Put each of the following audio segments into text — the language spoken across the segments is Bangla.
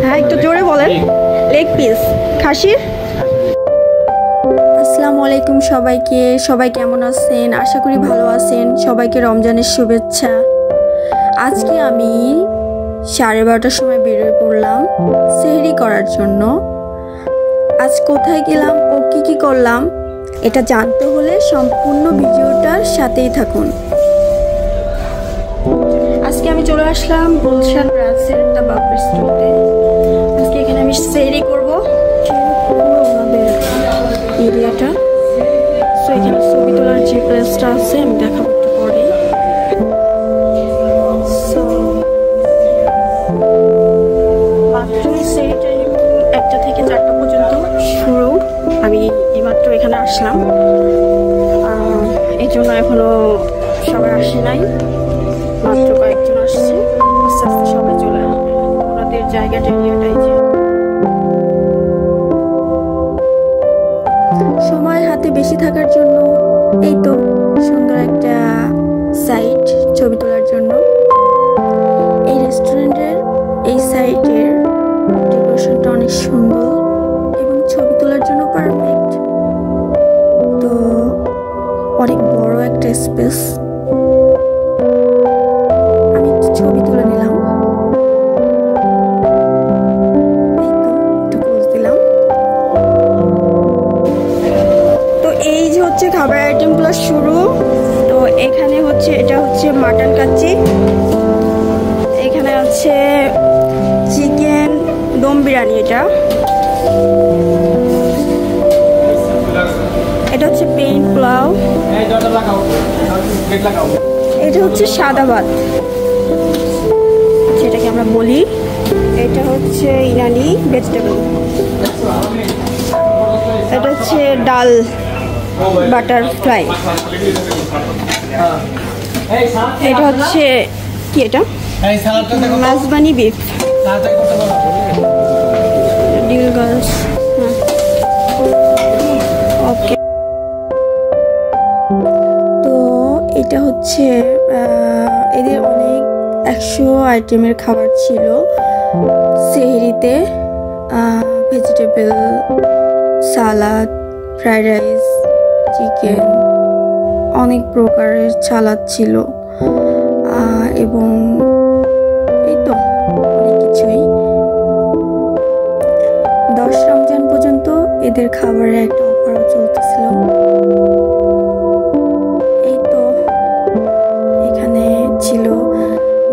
হ্যাঁ, একটু জোরে বলেন। লেগ পিস খাসির। আসসালামু আলাইকুম সবাইকে। সবাই কেমন আছেন? আশা করি ভালো আছেন। সবাইকে রমজানের শুভেচ্ছা। আজকে আমি 12:30টার সময় বেরোয় পড়লাম সেহরি করার জন্য। আজ কোথায় গেলাম ও কি করলাম এটা জানতে হলে সম্পূর্ণ ভিডিওটার সাথেই থাকুন। আজকে আমি চলে আসলাম গুলশান ব্রাঞ্চের একটা বাপ রেস্টুরেন্টে। আজকে এখানে আমি সেহরি করবো আমাদের এরিয়াটা। তো এখানে ছবি তোলার যে প্লেসটা আছে আমি দেখাবো একটু পরে। মাত্র সেই টাইম 1টা থেকে 4টা পর্যন্ত শুরু। আমি এইমাত্র এখানে আসলাম, এই জন্য এখনো সবাই আসে নাই, মাত্র কয়েকজন আসছে। আস্তে আস্তে সবাই চলে আসবে। ওনাদের জায়গাটা এরিয়াটাই যে সময় হাতে বেশি থাকার জন্য এই তো সুন্দর একটা সাইট ছবি তোলার জন্য। এই রেস্টুরেন্টের এই সাইটের ডেকোরেশনটা অনেক সুন্দর এবং ছবি তোলার জন্য পারফেক্ট। তো অনেক বড় একটা স্পেস। আমি একটু ছবি তুলে নিলাম। এই তো একটু পোজ দিলাম। তো এই যে হচ্ছে খাবার আইটেমগুলো শুরু। তো এখানে হচ্ছে এটা হচ্ছে মাটন কাচ্চি, এখানে আছে চিকেন দম বিরিয়ানি, এটা হচ্ছে পেইন পোলাও, এটা হচ্ছে সাদা ভাত যেটাকে আমরা বলি, এটা হচ্ছে ইরানি ভেজিটেবল, এটা হচ্ছে ডাল বাটারফ্লাই, এটা হচ্ছে কি এটা মেজবানি বিফ, ডিল গার্লস। ওকে, তো এটা হচ্ছে এদের অনেক 100 আইটেমের খাবার ছিল সেহরিতে। ভেজিটেবল, সালাদ, ফ্রাইড রাইস, চিকেন, অনেক প্রকারের সালাদ ছিল এবং এই তো অনেক কিছুই। 10 রমজান পর্যন্ত এদের খাবারের একটা অফারও চলতেছিল। এই তো এখানে ছিল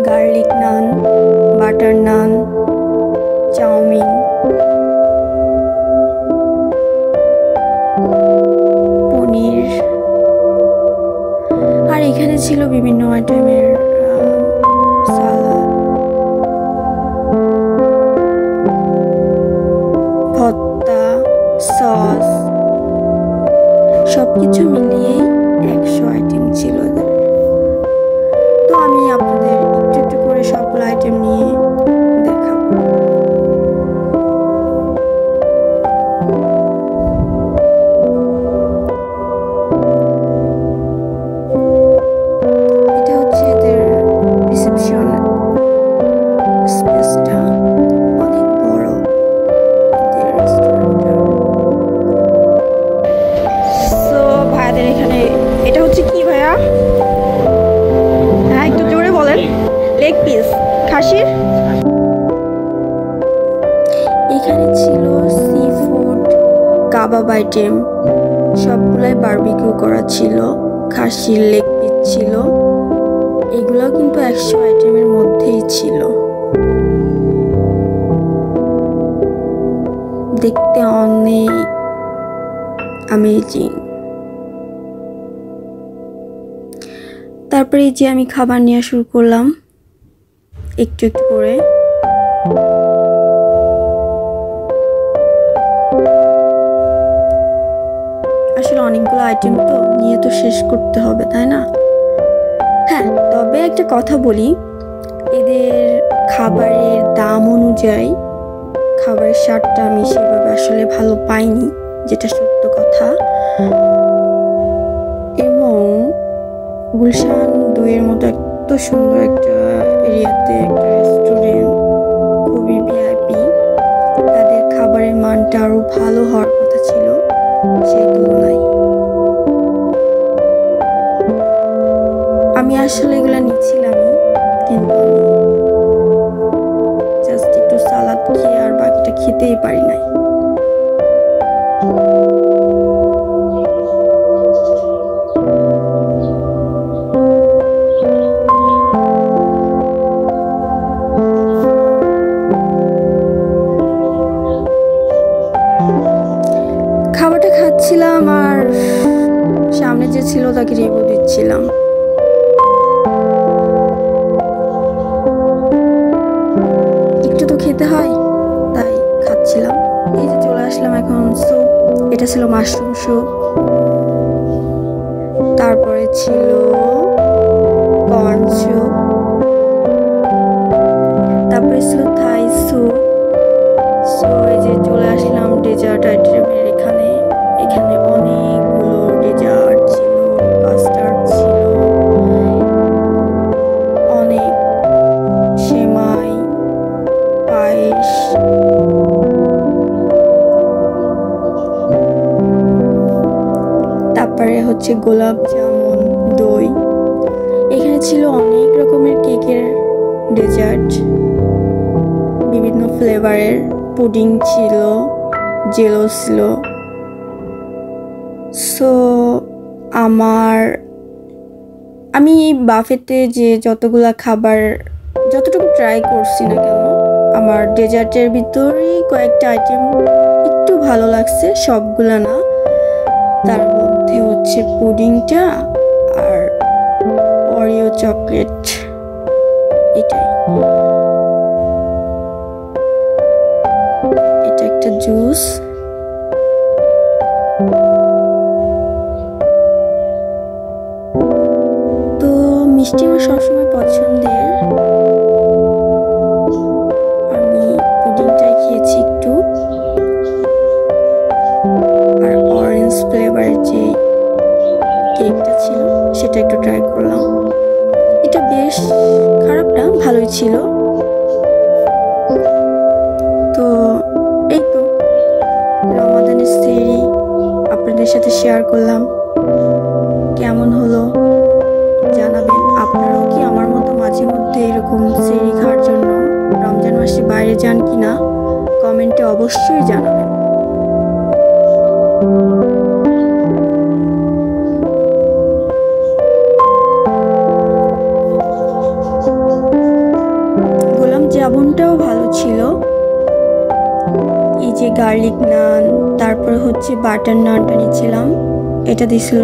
গার্লিক নান, বাটার নান, চাউমিন, পনির, আর এখানে ছিল বিভিন্ন আইটেমের সালাদ, ভর্তা, সস, সবকিছু মিলিয়েই 100 আইটেম ছিল এদের। তো আমি আপনাদের একটু একটু করে সবগুলো আইটেম নিয়ে দেখাবো। এটা হচ্ছে এদের রিসেপশন স্পেসটা, অনেক বড় এদের রেস্টুরেন্টটা। সো ভাইয়াদের এখানে এটা হচ্ছে কি ভাইয়া? হ্যাঁ, একটু জোরে বলেন। লেগ পিস খাসির। এখানে ছিল সি ফুড, কাবাব আইটেম, সবগুলাই বারবিকিউ করা ছিল। খাসির লেগ পিস ছিল, এগুলো কিন্তু 100 আইটেমের মধ্যেই ছিল। দেখতে অনেক অ্যামেজিং। তারপরে এই যে আমি খাবার নেওয়া শুরু করলাম একটু একটু করে। আসলে অনেকগুলো আইটেম তো নিয়ে তো শেষ করতে হবে, তাই না? হ্যাঁ, তবে একটা কথা বলি, এদের খাবারের দাম অনুযায়ী খাবারের স্বাদটা আমি সেভাবে আসলে ভালো পাইনি, যেটা সত্য কথা। এবং গুলশান 2-এর মতো এত সুন্দর একটা এরিয়াতে একটা রেস্টুরেন্ট, খুবই ভিআইপি, নানটা আরো ভালো হওয়ার কথা ছিল সেই তুলনায়। আমি আসলে এগুলো নিচ্ছিলামই, কিন্তু আমি জাস্ট একটু সালাদ খেয়ে আর বাকিটা খেতেই পারি নাই। খাবারটা খাচ্ছিলাম আর সামনে যে ছিল তাকে রিভিউ দিচ্ছিলাম। একটু তো খেতে হয়, তাই খাচ্ছিলাম। এই যে চলে আসলাম এখন স্যুপ, এটা ছিল মাশরুম স্যুপ, তারপরে ছিল কর্ন স্যুপ, তারপরে ছিল থাই স্যুপ। সো এই যে চলে আসলাম ডেজার্ট আইটেমের এখানে। এখানে অনেকগুলো ডেজার্ট ছিল, কাস্টার্ড ছিল, অনেক সেমাই, পায়েস, তারপরে হচ্ছে গোলাপ জামুন, দই। এখানে ছিল অনেক রকমের কেকের ডেজার্ট, বিভিন্ন ফ্লেভারের পুডিং ছিল, জেলো ছিল। সো আমি বাফেতে যে যতগুলা খাবার যতটুকু ট্রাই করছি না কেন, আমার ডেজার্টের ভিতরেই কয়েকটা আইটেম একটু ভালো লাগছে, সবগুলা না। তার মধ্যে হচ্ছে পুডিংটা আর অরিও চকলেট, এটাই। এটা একটা জুস, তো মিষ্টি আমার সবসময় পছন্দের। আমি পুডিংটাই খেয়েছি একটু, আর অরেঞ্জ ফ্লেভারের যে কেকটা ছিল সেটা একটু ট্রাই করলাম। এটা বেশ খারাপ না, ভালোই ছিল। তো এই তো রমাদানের সেহরি আপনাদের সাথে শেয়ার করলাম। কেমন হলো জানাবেন। আপনারাও কি আমার মতো মাঝে মধ্যে এরকম সেহরি খাওয়ার জন্য রমজান মাসে বাইরে যান কিনা কমেন্টে অবশ্যই জানাবেন। গোলাপ জামুনটাও ভালো ছিল। এই যে গার্লিক নান, তারপর হচ্ছে বাটার নানটা নিচ্ছিলাম, এটা দিছিল।